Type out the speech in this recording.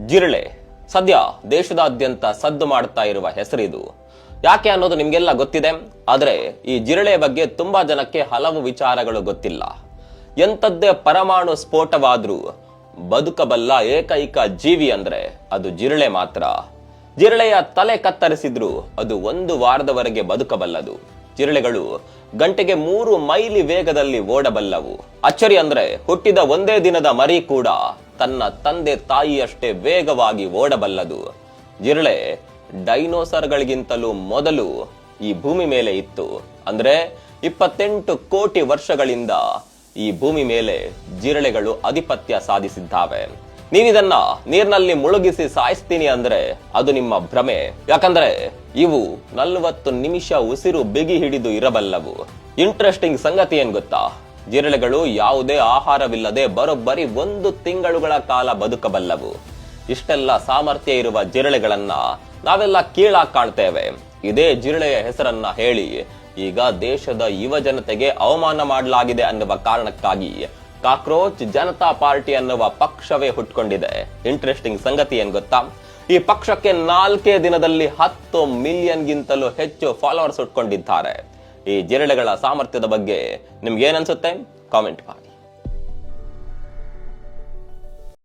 ಜಿರಳೆ ಸದ್ಯ ದೇಶದಾದ್ಯಂತ ಸದ್ದು ಮಾಡ್ತಾ ಇರುವ ಹೆಸರಿದು. ಯಾಕೆ ಅನ್ನೋದು ನಿಮ್ಗೆಲ್ಲ ಗೊತ್ತಿದೆ. ಆದ್ರೆ ಈ ಜಿರಳೆ ಬಗ್ಗೆ ತುಂಬಾ ಜನಕ್ಕೆ ಹಲವು ವಿಚಾರಗಳು ಗೊತ್ತಿಲ್ಲ. ಎಂತದ್ದೇ ಪರಮಾಣು ಸ್ಫೋಟವಾದ್ರೂ ಬದುಕಬಲ್ಲ ಏಕೈಕ ಜೀವಿ ಅಂದ್ರೆ ಅದು ಜಿರಳೆ ಮಾತ್ರ. ಜಿರಳೆಯ ತಲೆ ಕತ್ತರಿಸಿದ್ರು ಅದು 1 ವಾರದವರೆಗೆ ಬದುಕಬಲ್ಲದು. ಜಿರಳೆಗಳು ಗಂಟೆಗೆ 3 ಮೈಲಿ ವೇಗದಲ್ಲಿ ಓಡಬಲ್ಲವು. ಅಚ್ಚರಿ ಅಂದ್ರೆ ಹುಟ್ಟಿದ ಒಂದೇ ದಿನದ ಮರಿ ಕೂಡ ತನ್ನ ತಂದೆ ತಾಯಿಯಷ್ಟೇ ವೇಗವಾಗಿ ಓಡಬಲ್ಲದು. ಜಿರಳೆ ಡೈನೋಸರ್ಗಳಿಗಿಂತಲೂ ಮೊದಲು ಈ ಭೂಮಿ ಮೇಲೆ ಇತ್ತು. ಅಂದ್ರೆ 28 ಕೋಟಿ ವರ್ಷಗಳಿಂದ ಈ ಭೂಮಿ ಮೇಲೆ ಜಿರಳೆಗಳು ಆಧಿಪತ್ಯ ಸಾಧಿಸಿದ್ದಾವೆ. ನೀವಿದನ್ನ ನೀರಿನಲ್ಲಿ ಮುಳುಗಿಸಿ ಸಾಯಿಸ್ತೀನಿ ಅಂದ್ರೆ ಅದು ನಿಮ್ಮ ಭ್ರಮೆ. ಯಾಕಂದ್ರೆ ಇವು 40 ನಿಮಿಷ ಉಸಿರು ಬಿಗಿ ಹಿಡಿದು ಇರಬಲ್ಲವು. ಇಂಟ್ರೆಸ್ಟಿಂಗ್ ಸಂಗತಿ ಏನ್ ಗೊತ್ತಾ? ಜಿರಳೆಗಳು ಯಾವುದೇ ಆಹಾರವಿಲ್ಲದೆ ಬರೋಬ್ಬರಿ 1 ತಿಂಗಳುಗಳ ಕಾಲ ಬದುಕಬಲ್ಲವು. ಇಷ್ಟೆಲ್ಲ ಸಾಮರ್ಥ್ಯ ಇರುವ ಜಿರಳೆಗಳನ್ನ ನಾವೆಲ್ಲ ಕೀಳಾಗಿ ಕಾಣ್ತೇವೆ. ಇದೇ ಜಿರಳೆಯ ಹೆಸರನ್ನ ಹೇಳಿ ಈಗ ದೇಶದ ಯುವ ಜನತೆಗೆ ಅವಮಾನ ಮಾಡಲಾಗಿದೆ ಅನ್ನುವ ಕಾರಣಕ್ಕಾಗಿ ಕಾಕ್ರೋಚ್ ಜನತಾ ಪಾರ್ಟಿ ಅನ್ನುವ ಪಕ್ಷವೇ ಹುಟ್ಕೊಂಡಿದೆ. ಇಂಟ್ರೆಸ್ಟಿಂಗ್ ಸಂಗತಿ ಏನ್ ಗೊತ್ತಾ? ಈ ಪಕ್ಷಕ್ಕೆ 4 ದಿನದಲ್ಲಿ 10 ಮಿಲಿಯನ್ಗಿಂತಲೂ ಹೆಚ್ಚು ಫಾಲೋವರ್ಸ್ ಹುಟ್ಕೊಂಡಿದ್ದಾರೆ. ಈ ಜಿರಳೆಗಳ ಸಾಮರ್ಥ್ಯದ ಬಗ್ಗೆ ನಿಮ್ಗೆ ಏನನ್ಸುತ್ತೆ? ಕಾಮೆಂಟ್ ಮಾಡಿ.